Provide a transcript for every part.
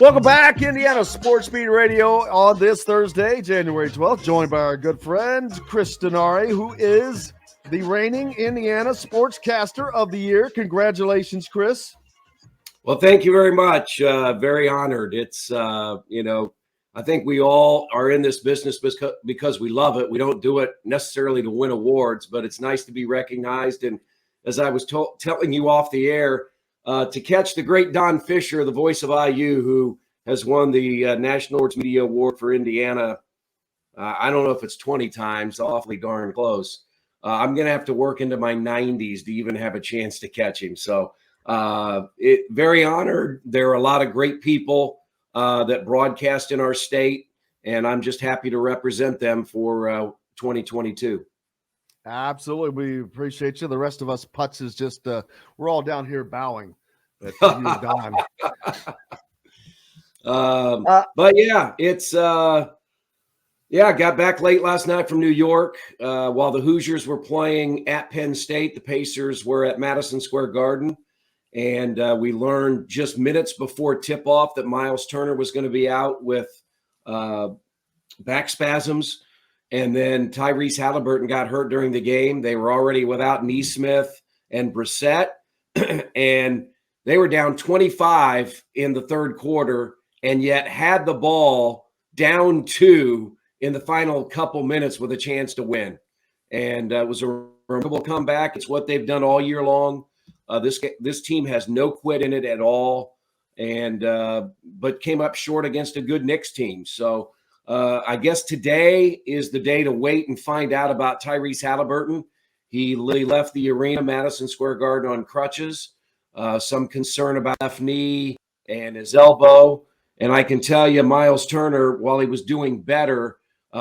Welcome back, Indiana Sports Beat Radio on this Thursday, January 12th, joined by our good friend, Chris Denari, who is the reigning Indiana Sportscaster of the Year. Congratulations, Chris. Well, thank you very much. Very honored. It's, I think we all are in this business because we love it. We don't do it necessarily to win awards, but it's nice to be recognized. And as I was telling you off the air, to catch the great Don Fisher, the voice of IU, who has won the National Sports Media Award for Indiana, I don't know if it's 20 times, awfully darn close. I'm going to have to work into my 90s to even have a chance to catch him. So very honored. There are a lot of great people that broadcast in our state, and I'm just happy to represent them for 2022. Absolutely. We appreciate you. The rest of us putts is just, we're all down here bowing at you, Don. But yeah, it's, I got back late last night from New York while the Hoosiers were playing at Penn State. The Pacers were at Madison Square Garden. And we learned just minutes before tip-off that Miles Turner was going to be out with back spasms. And then Tyrese Halliburton got hurt during the game. They were already without Nesmith and Brissett. And they were down 25 in the third quarter and yet had the ball down 2 in the final couple minutes with a chance to win. And it was a remarkable comeback. It's what they've done all year long. This team has no quit in it at all, and but came up short against a good Knicks team. So I guess today is the day to wait and find out about Tyrese Halliburton. He left the arena, Madison Square Garden, on crutches. Some concern about left knee and his elbow. And I can tell you, Miles Turner, while he was doing better,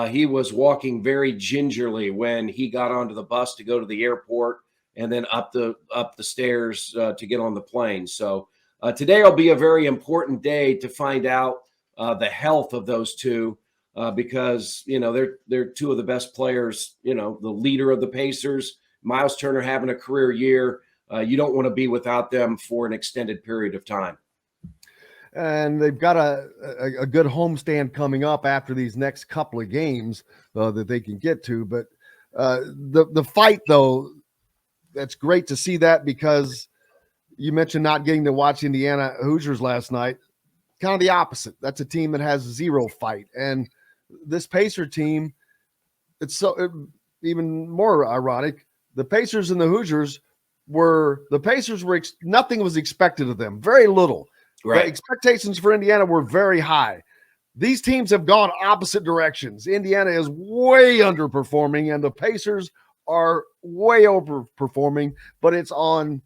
he was walking very gingerly when he got onto the bus to go to the airport and then up the stairs to get on the plane. So today will be a very important day to find out the health of those two because, they're two of the best players, the leader of the Pacers, Miles Turner having a career year. You don't want to be without them for an extended period of time. And they've got a good homestand coming up after these next couple of games that they can get to. But the fight, though, that's great to see that because you mentioned not getting to watch Indiana Hoosiers last night. Kind of the opposite. That's a team that has zero fight. And this Pacer team, it's even more ironic. The Pacers and the Hoosiers nothing was expected of them. Very little. Right. The expectations for Indiana were very high. These teams have gone opposite directions. Indiana is way underperforming, and the Pacers are way overperforming, but it's on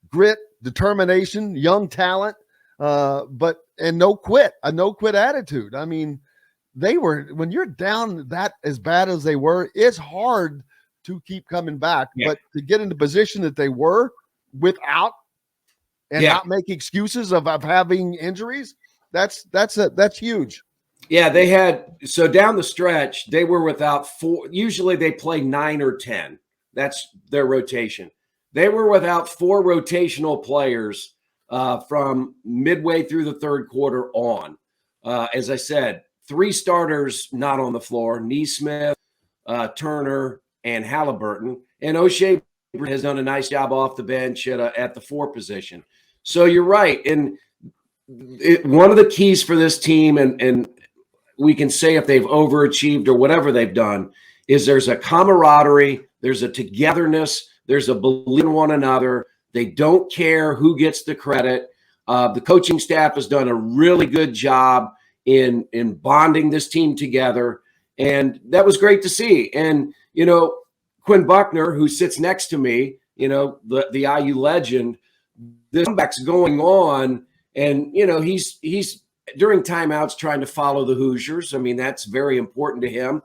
grit, determination, young talent, but no quit attitude. I mean, when you're down that as bad as they were, it's hard to keep coming back, but to get in the position that they were without and not make excuses of having injuries, that's huge. Yeah, they had – so down the stretch, they were without 4 – usually they play 9 or 10. That's their rotation. They were without 4 rotational players from midway through the third quarter on. As I said, 3 starters not on the floor, Nesmith, Turner, and Halliburton. And O'Shea has done a nice job off the bench at the 4 position. So you're right. And one of the keys for this team, and we can say if they've overachieved or whatever they've done, is there's a camaraderie, there's a togetherness, there's a belief in one another. They don't care who gets the credit. The coaching staff has done a really good job in bonding this team together, and that was great to see. And, Quinn Buckner, who sits next to me, the IU legend, this comeback's going on, and, he's during timeouts trying to follow the Hoosiers. I mean, that's very important to him.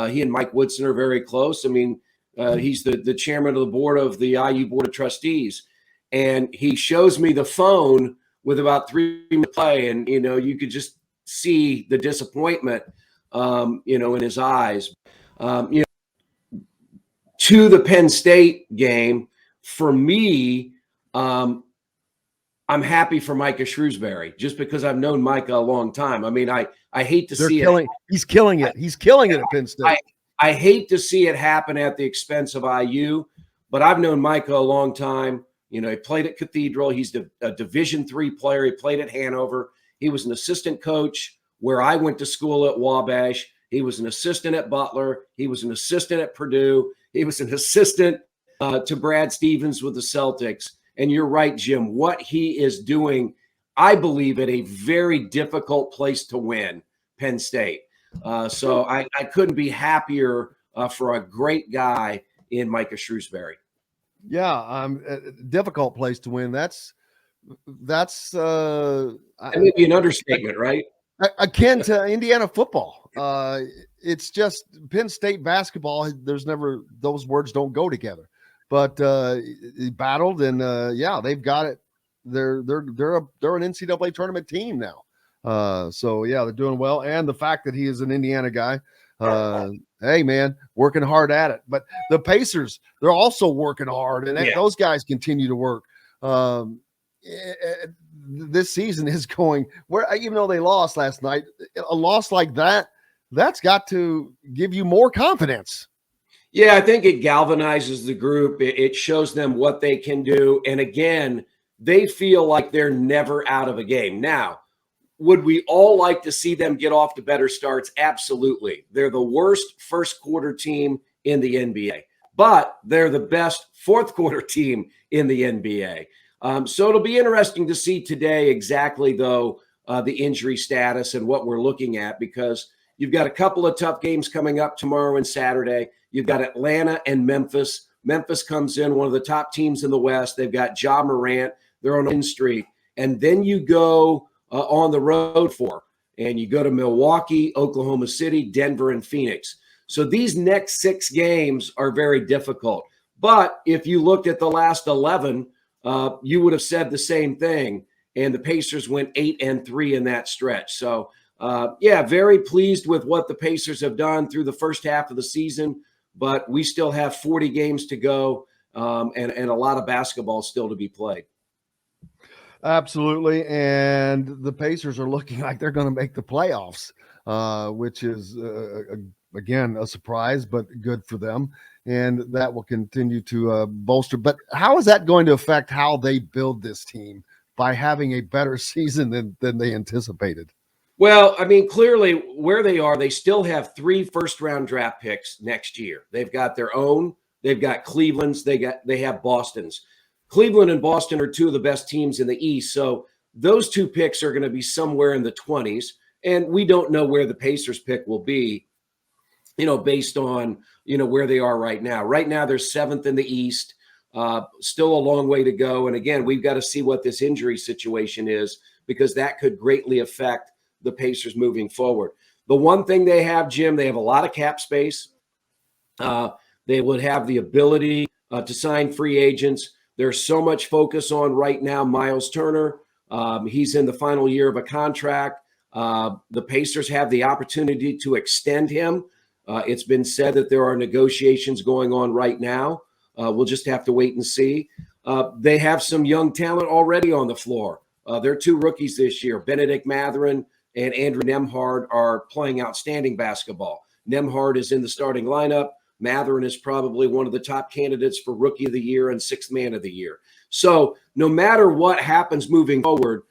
He and Mike Woodson are very close. I mean, he's the chairman of the board of the IU Board of Trustees. And he shows me the phone with about 3 minutes to play. And, you could just see the disappointment, in his eyes. To the Penn State game, for me, I'm happy for Micah Shrewsbury just because I've known Micah a long time. I mean, I hate to see it. He's killing it. He's killing it at Penn State. I hate to see it happen at the expense of IU, but I've known Micah a long time. You know, he played at Cathedral. He's a Division III player. He played at Hanover. He was an assistant coach where I went to school at Wabash. He was an assistant at Butler. He was an assistant at Purdue. He was an assistant to Brad Stevens with the Celtics. And you're right, Jim, what he is doing, I believe, at a very difficult place to win, Penn State. So I couldn't be happier for a great guy in Micah Shrewsbury. Yeah, a difficult place to win. That's that may be an understatement, right? Akin to Indiana football. It's just Penn State basketball. There's never, those words don't go together. But he battled, and yeah, they've got it. They're an NCAA tournament team now. So yeah, they're doing well. And the fact that he is an Indiana guy, hey man, working hard at it. But the Pacers, they're also working hard, and those guys continue to work. This season is going where, even though they lost last night, a loss like that's got to give you more confidence. Yeah, I think it galvanizes the group. It shows them what they can do. And again, they feel like they're never out of a game. Now, would we all like to see them get off to better starts? Absolutely. They're the worst first quarter team in the NBA, but they're the best fourth quarter team in the NBA. So it'll be interesting to see today exactly, though, the injury status and what we're looking at, because you've got a couple of tough games coming up tomorrow and Saturday. You've got Atlanta and Memphis. Memphis comes in, one of the top teams in the West. They've got Ja Morant. They're on a win streak. And then you go on the road and you go to Milwaukee, Oklahoma City, Denver, and Phoenix. So these next 6 games are very difficult. But if you looked at the last 11, you would have said the same thing. And the Pacers went 8-3 in that stretch. So, yeah, very pleased with what the Pacers have done through the first half of the season. But we still have 40 games to go and a lot of basketball still to be played. Absolutely. And the Pacers are looking like they're going to make the playoffs, which is, again, a surprise, but good for them. And that will continue to bolster. But how is that going to affect how they build this team by having a better season than they anticipated? Well, I mean, clearly where they are, they still have 3 first-round draft picks next year. They've got their own. They've got Cleveland's. They have Boston's. Cleveland and Boston are 2 of the best teams in the East. So those 2 picks are going to be somewhere in the 20s. And we don't know where the Pacers pick will be, based on, where they are right now. Right now, they're 7th in the East. Still a long way to go. And again, we've got to see what this injury situation is, because that could greatly affect the Pacers moving forward. The one thing they have, Jim, they have a lot of cap space. They would have the ability to sign free agents. There's so much focus on right now Miles Turner. He's in the final year of a contract. The Pacers have the opportunity to extend him. It's been said that there are negotiations going on right now. We'll just have to wait and see. They have some young talent already on the floor. They're 2 rookies this year. Benedict Mathurin and Andrew Nembhard are playing outstanding basketball. Nembhard is in the starting lineup. Mathurin is probably one of the top candidates for Rookie of the Year and 6th Man of the Year. So no matter what happens moving forward,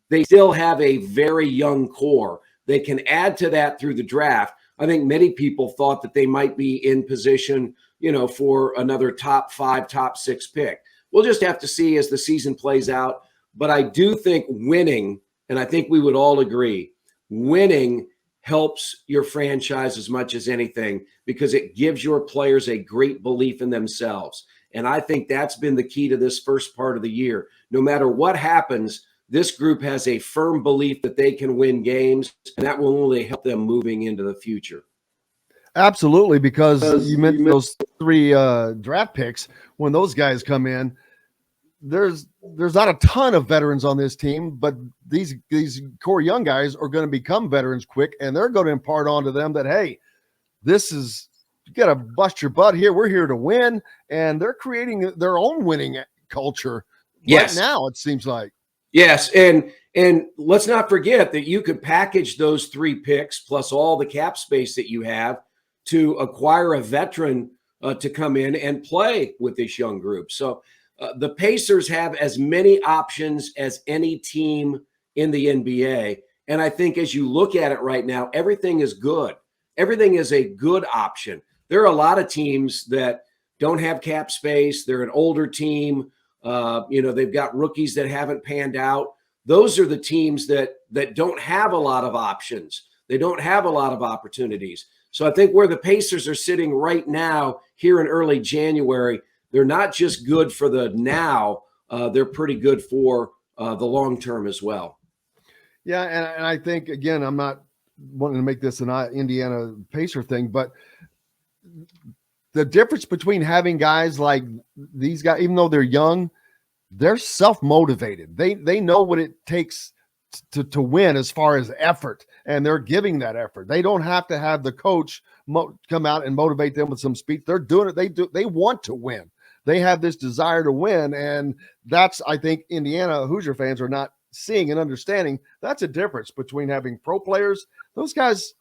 they still have a very young core. They can add to that through the draft. I think many people thought that they might be in position, for another top 5, top 6 pick. We'll just have to see as the season plays out. But I do think winning, and I think we would all agree, winning helps your franchise as much as anything, because it gives your players a great belief in themselves. And I think that's been the key to this first part of the year. No matter what happens, this group has a firm belief that they can win games, and that will only help them moving into the future. Absolutely, because you mentioned those 3 draft picks. When those guys come in, there's not a ton of veterans on this team, but these core young guys are going to become veterans quick, and they're going to impart onto them that, hey, you got to bust your butt here. We're here to win, and they're creating their own winning culture right now, it seems like. Yes, and let's not forget that you could package those 3 picks plus all the cap space that you have to acquire a veteran to come in and play with this young group. So the Pacers have as many options as any team in the NBA. And I think as you look at it right now, everything is good. Everything is a good option. There are a lot of teams that don't have cap space. They're an older team. They've got rookies that haven't panned out. Those are the teams that don't have a lot of options. They don't have a lot of opportunities. So I think where the Pacers are sitting right now here in early January, they're not just good for the now, they're pretty good for the long term as well. Yeah, and I think, again, I'm not wanting to make this an Indiana Pacer thing, but the difference between having guys like these guys, even though they're young, they're self-motivated. They know what it takes to win as far as effort, and they're giving that effort. They don't have to have the coach come out and motivate them with some speech. They're doing it. They want to win. They have this desire to win, and that's, I think, Indiana Hoosier fans are not seeing and understanding. That's a difference between having pro players. Those guys,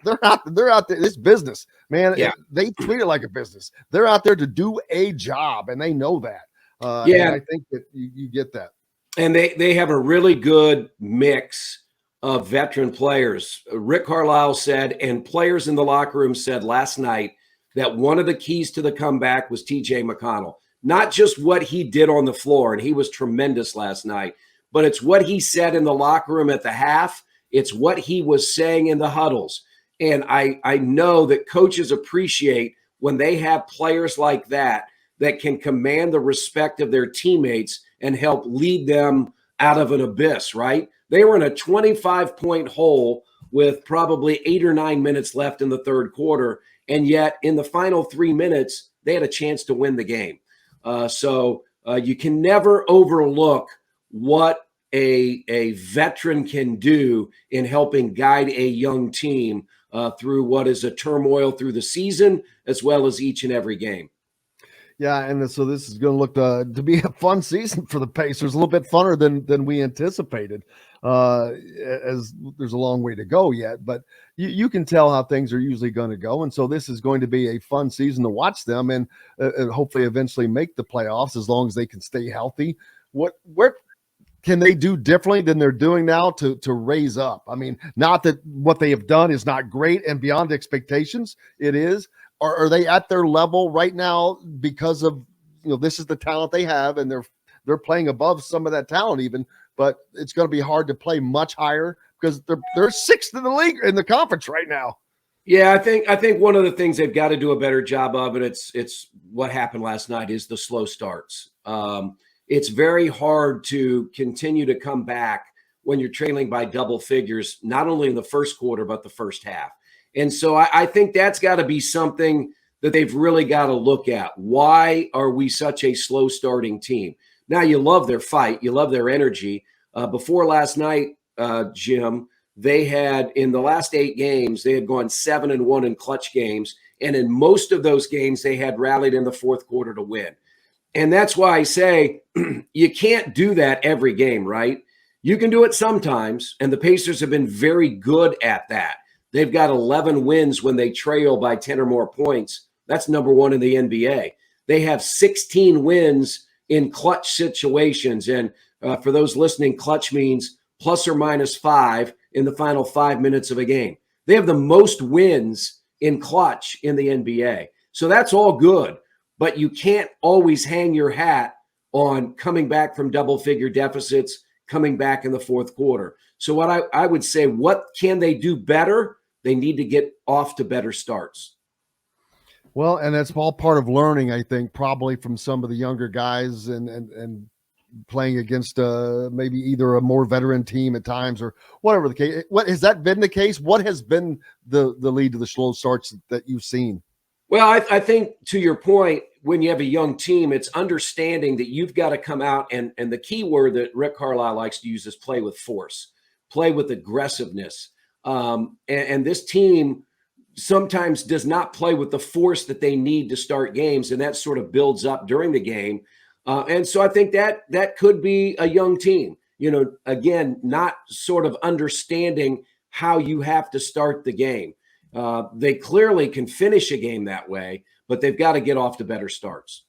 they're out there. It's business, man. Yeah. They treat it like a business. They're out there to do a job, and they know that. Yeah, and I think that you get that. And they have a really good mix of veteran players. Rick Carlisle said, and players in the locker room said last night, that one of the keys to the comeback was TJ McConnell. Not just what he did on the floor, and he was tremendous last night, but it's what he said in the locker room at the half. It's what he was saying in the huddles. And I know that coaches appreciate when they have players like that can command the respect of their teammates and help lead them out of an abyss, right? They were in a 25-point hole with probably 8 or 9 minutes left in the third quarter. And yet in the final 3 minutes, they had a chance to win the game. So you can never overlook what a veteran can do in helping guide a young team through what is a turmoil through the season, as well as each and every game. Yeah, and so this is going to look to be a fun season for the Pacers, a little bit funner than we anticipated, as there's a long way to go yet. But you can tell how things are usually going to go, and so this is going to be a fun season to watch them, and hopefully eventually make the playoffs as long as they can stay healthy. What can they do differently than they're doing now to raise up? I mean, not that what they have done is not great and beyond expectations. It is. Are they at their level right now because of, this is the talent they have, and they're playing above some of that talent even, but it's going to be hard to play much higher because they're sixth in the league in the conference right now. Yeah, I think one of the things they've got to do a better job of, and it's what happened last night, is the slow starts. It's very hard to continue to come back when you're trailing by double figures, not only in the first quarter, but the first half. And so I think that's got to be something that they've really got to look at. Why are we such a slow starting team? Now, you love their fight. You love their energy. Before last night, Jim, they had, in the last 8 games, they had gone 7-1 in clutch games. And in most of those games, they had rallied in the fourth quarter to win. And that's why I say you can't do that every game, right? You can do it sometimes. And the Pacers have been very good at that. They've got 11 wins when they trail by 10 or more points. That's number 1 in the NBA. They have 16 wins in clutch situations. And for those listening, clutch means plus or minus 5 in the final 5 minutes of a game. They have the most wins in clutch in the NBA. So that's all good. But you can't always hang your hat on coming back from double-figure deficits, coming back in the fourth quarter. So what I would say, what can they do better? They need to get off to better starts. Well, and that's all part of learning, I think, probably from some of the younger guys and playing against maybe either a more veteran team at times or whatever the case. What has that been the case? What has been the lead to the slow starts that you've seen? Well, I think to your point, when you have a young team, it's understanding that you've got to come out and the key word that Rick Carlisle likes to use is play with force, play with aggressiveness. And this team sometimes does not play with the force that they need to start games, and that sort of builds up during the game. And so I think that could be a young team. again, not sort of understanding how you have to start the game. They clearly can finish a game that way, but they've got to get off to better starts.